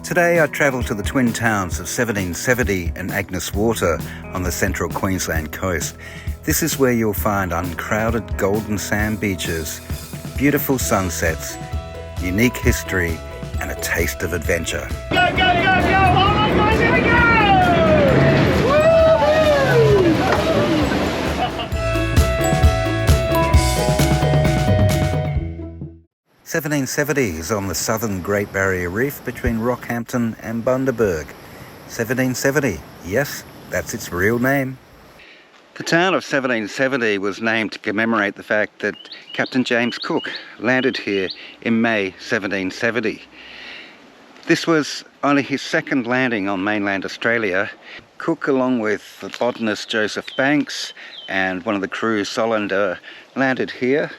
Today I travel to the twin towns of 1770 and Agnes Water on the central Queensland coast. This is where you'll find uncrowded golden sand beaches, beautiful sunsets, unique history and a taste of adventure. Go, go, go, go! Oh my God, here we go! 1770 is on the southern Great Barrier Reef between Rockhampton and Bundaberg. 1770, yes, that's its real name. The town of 1770 was named to commemorate the fact that Captain James Cook landed here in May 1770. This was only his second landing on mainland Australia. Cook, along with the botanist Joseph Banks and one of the crew, Solander, landed here.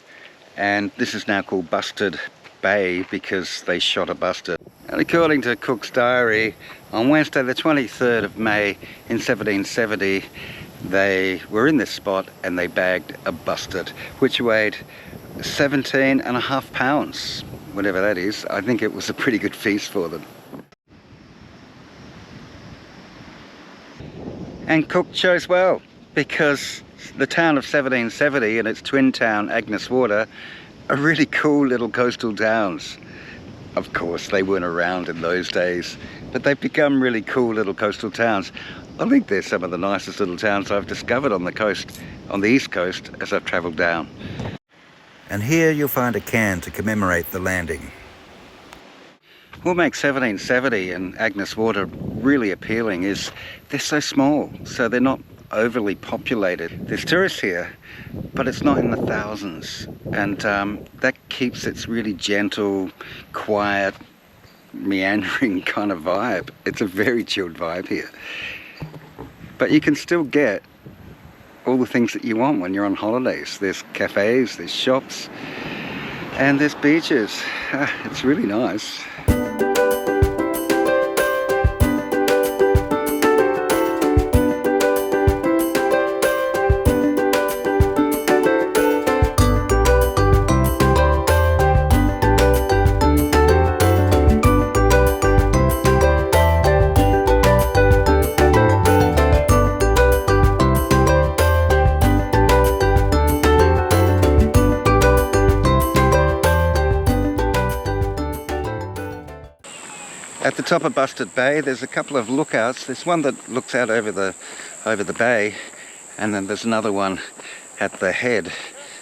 And this is now called Busted Bay because they shot a bustard. And according to Cook's diary, on Wednesday the 23rd of May in 1770, they were in this spot and they bagged a bustard, which weighed 17.5 pounds, whatever that is. I think it was a pretty good feast for them. And Cook chose well, because the town of 1770 and its twin town Agnes Water are really cool little coastal towns. Of course, they weren't around in those days, but they've become really cool little coastal towns. I think they're some of the nicest little towns I've discovered on the coast, on the east coast, as I've travelled down. And here you'll find a can to commemorate the landing. What makes 1770 and Agnes Water really appealing is they're so small, so they're not overly populated. There's tourists here, but it's not in the thousands, and that keeps its really gentle, quiet, meandering kind of vibe. It's a very chilled vibe here, but you can still get all the things that you want when you're on holidays. There's cafes, there's shops, and there's beaches. It's really nice. At the top of Busted Bay, there's a couple of lookouts. There's one that looks out over the bay, and then there's another one at the head.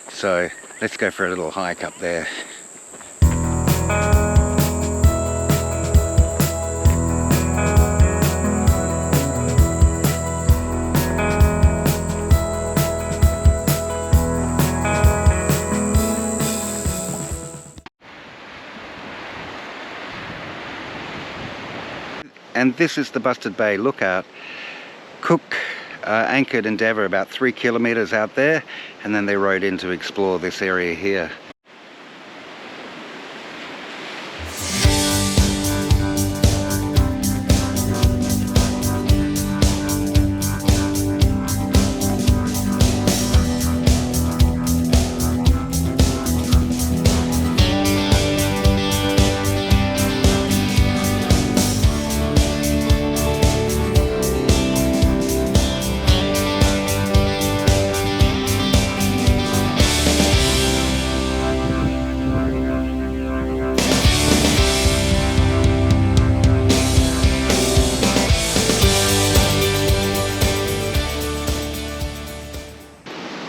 So let's go for a little hike up there. And this is the Busted Bay lookout. Cook anchored Endeavour about 3 kilometres out there, and then they rowed in to explore this area here.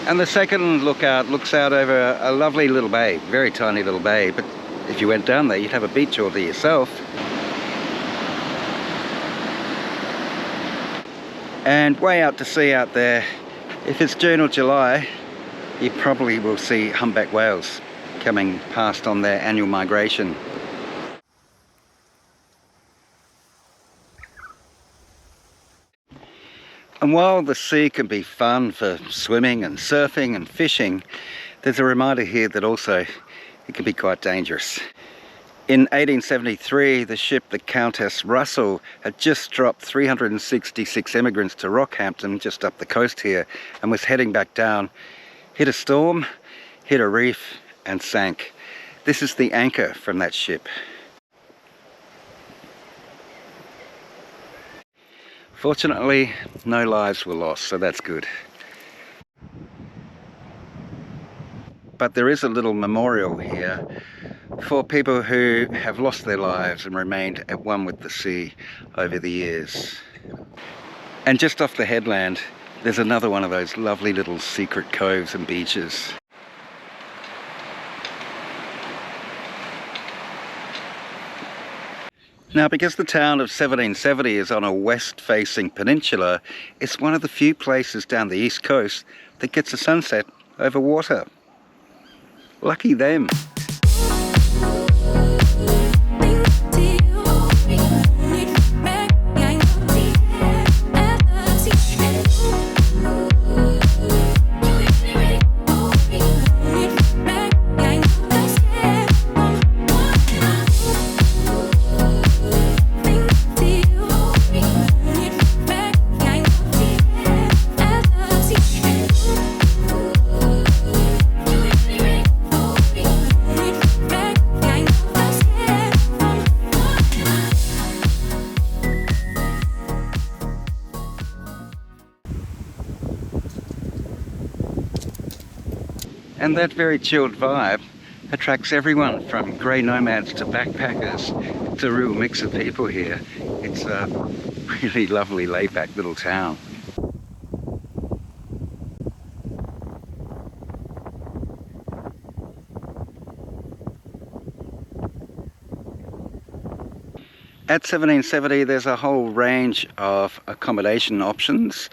And the second lookout looks out over a lovely little bay, very tiny little bay, but if you went down there you'd have a beach all to yourself. And way out to sea out there, if it's June or July, you probably will see humpback whales coming past on their annual migration. And while the sea can be fun for swimming and surfing and fishing, there's a reminder here that also it can be quite dangerous. In 1873, the ship the Countess Russell had just dropped 366 immigrants to Rockhampton, just up the coast here, and was heading back down, hit a storm, hit a reef and sank. This is the anchor from that ship. Fortunately, no lives were lost, so that's good. But there is a little memorial here for people who have lost their lives and remained at one with the sea over the years. And just off the headland, there's another one of those lovely little secret coves and beaches. Now, because the town of 1770 is on a west-facing peninsula, it's one of the few places down the east coast that gets a sunset over water. Lucky them. And that very chilled vibe attracts everyone from grey nomads to backpackers. It's a real mix of people here. It's a really lovely laid-back little town. At 1770 there's a whole range of accommodation options.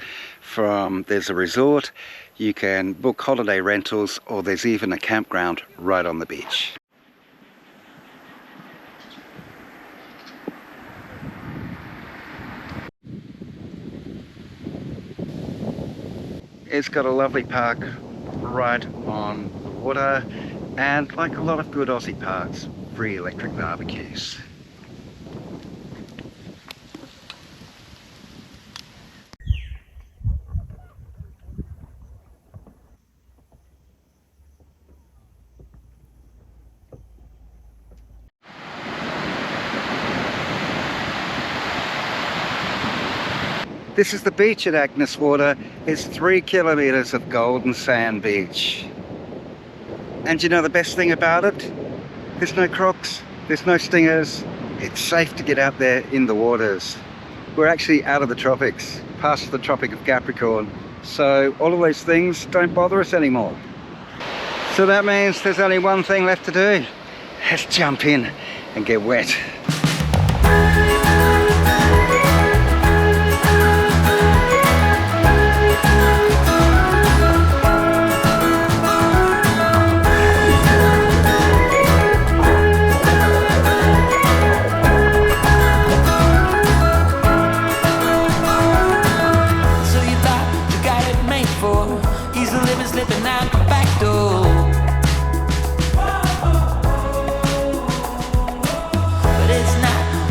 There's a resort, you can book holiday rentals, or there's even a campground right on the beach. It's got a lovely park right on the water, and like a lot of good Aussie parks, free electric barbecues. This is the beach at Agnes Water. It's 3 kilometres of golden sand beach. And you know the best thing about it? There's no crocs, there's no stingers. It's safe to get out there in the waters. We're actually out of the tropics, past the Tropic of Capricorn. So all of those things don't bother us anymore. So that means there's only one thing left to do. Let's jump in and get wet.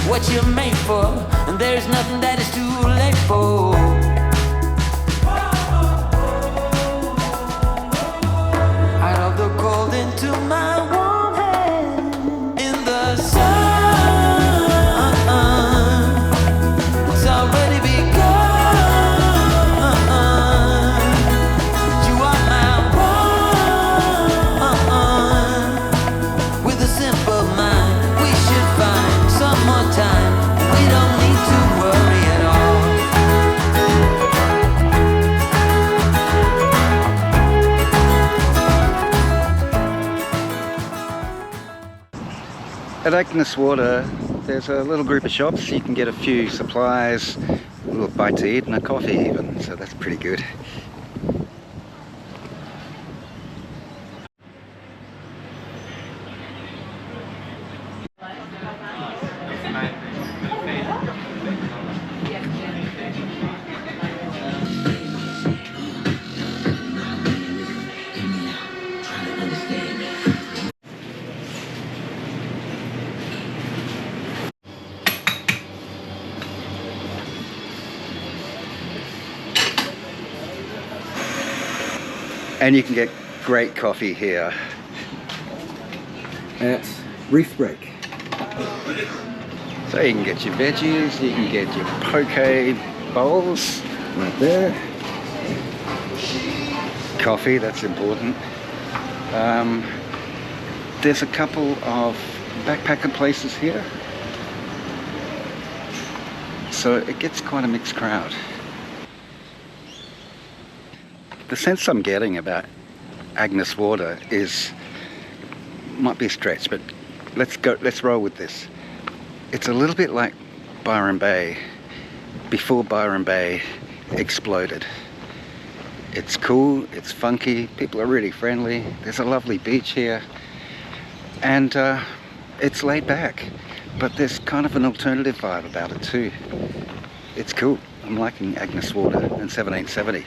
What you're made for, and there's nothing that is too late for. Out of the cold into my warm hand, in the sun, it's already begun. You are my one, with a simple mind, we should find some more time. We don't need to worry at all. At Agnes Water, there's a little group of shops. You can get a few supplies, a little bite to eat, and a coffee even, so that's pretty good. And you can get great coffee here at Reef Break. So you can get your veggies, you can get your poke, bowls right there. Coffee, that's important. There's a couple of backpacker places here. So it gets quite a mixed crowd. The sense I'm getting about Agnes Water might be a stretch, but let's roll with this. It's a little bit like Byron Bay before Byron Bay exploded. It's cool, it's funky, people are really friendly, there's a lovely beach here, and it's laid back, but there's kind of an alternative vibe about it too. It's cool. I'm liking Agnes Water and 1770.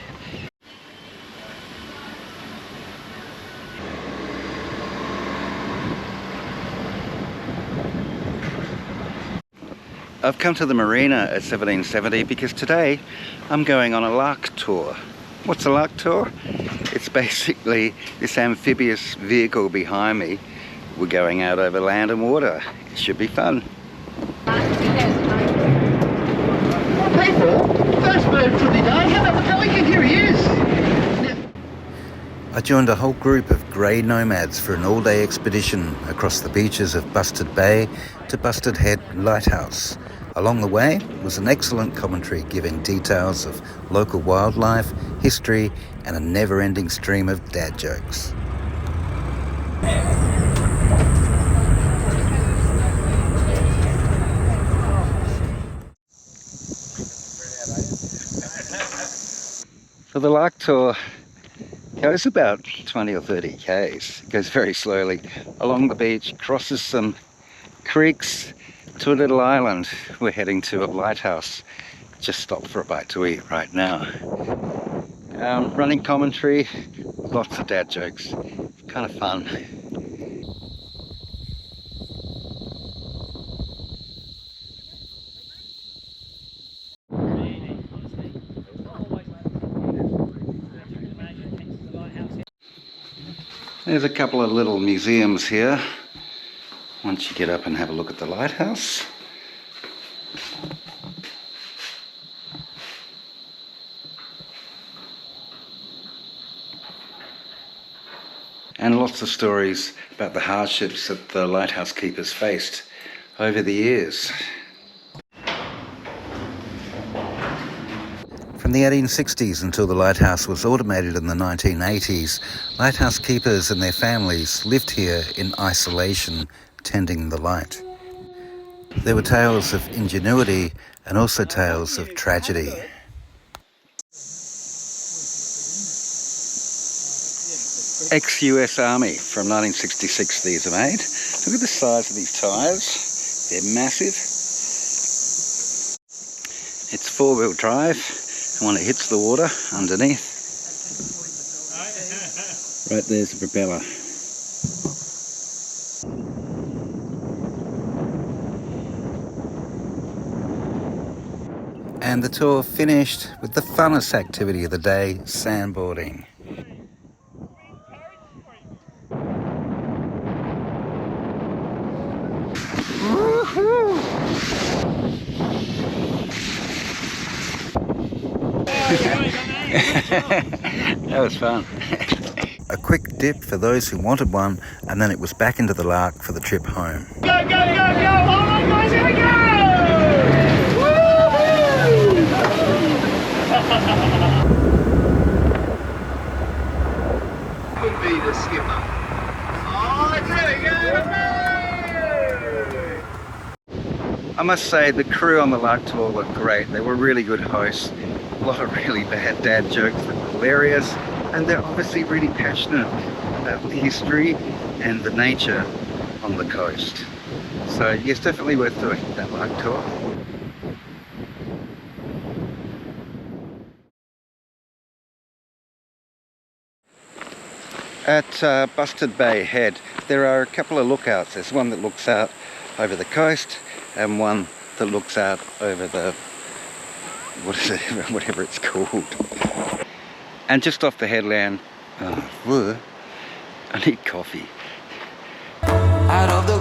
I've come to the marina at 1770 because today I'm going on a LARC tour. What's a LARC tour? It's basically this amphibious vehicle behind me. We're going out over land and water. It should be fun. People, first bird for the day. How about the pelican? Here he is. I joined a whole group of grey nomads for an all-day expedition across the beaches of Busted Bay to Busted Head Lighthouse. Along the way was an excellent commentary giving details of local wildlife, history, and a never-ending stream of dad jokes. So the LARC tour goes about 20 or 30 k's. It goes very slowly along the beach, crosses some creeks to a little island. We're heading to a lighthouse. Just stopped for a bite to eat right now. Running commentary, lots of dad jokes, kind of fun. There's a couple of little museums here once you get up and have a look at the lighthouse. And lots of stories about the hardships that the lighthouse keepers faced over the years. From the 1860s until the lighthouse was automated in the 1980s, lighthouse keepers and their families lived here in isolation, tending the light. There were tales of ingenuity and also tales of tragedy. Ex-US Army from 1966 these are made. Look at the size of these tyres. They're massive. It's four-wheel drive. And when it hits the water underneath, right there's the propeller. And the tour finished with the funnest activity of the day, sandboarding. Woohoo! That was fun. A quick dip for those who wanted one, and then it was back into the LARC for the trip home. Go, go, go, go! All right, guys, here we go! Could be the skipper. Oh, there we go! I must say the crew on the LARC tour were great. They were really good hosts. A lot of really bad dad jokes that were hilarious, and they're obviously really passionate about the history and the nature on the coast. So yes, definitely worth doing that LARC tour. At Busted Bay Head, there are a couple of lookouts. There's one that looks out over the coast and one that looks out over the, whatever it's called. And just off the headland, I need coffee. Out of the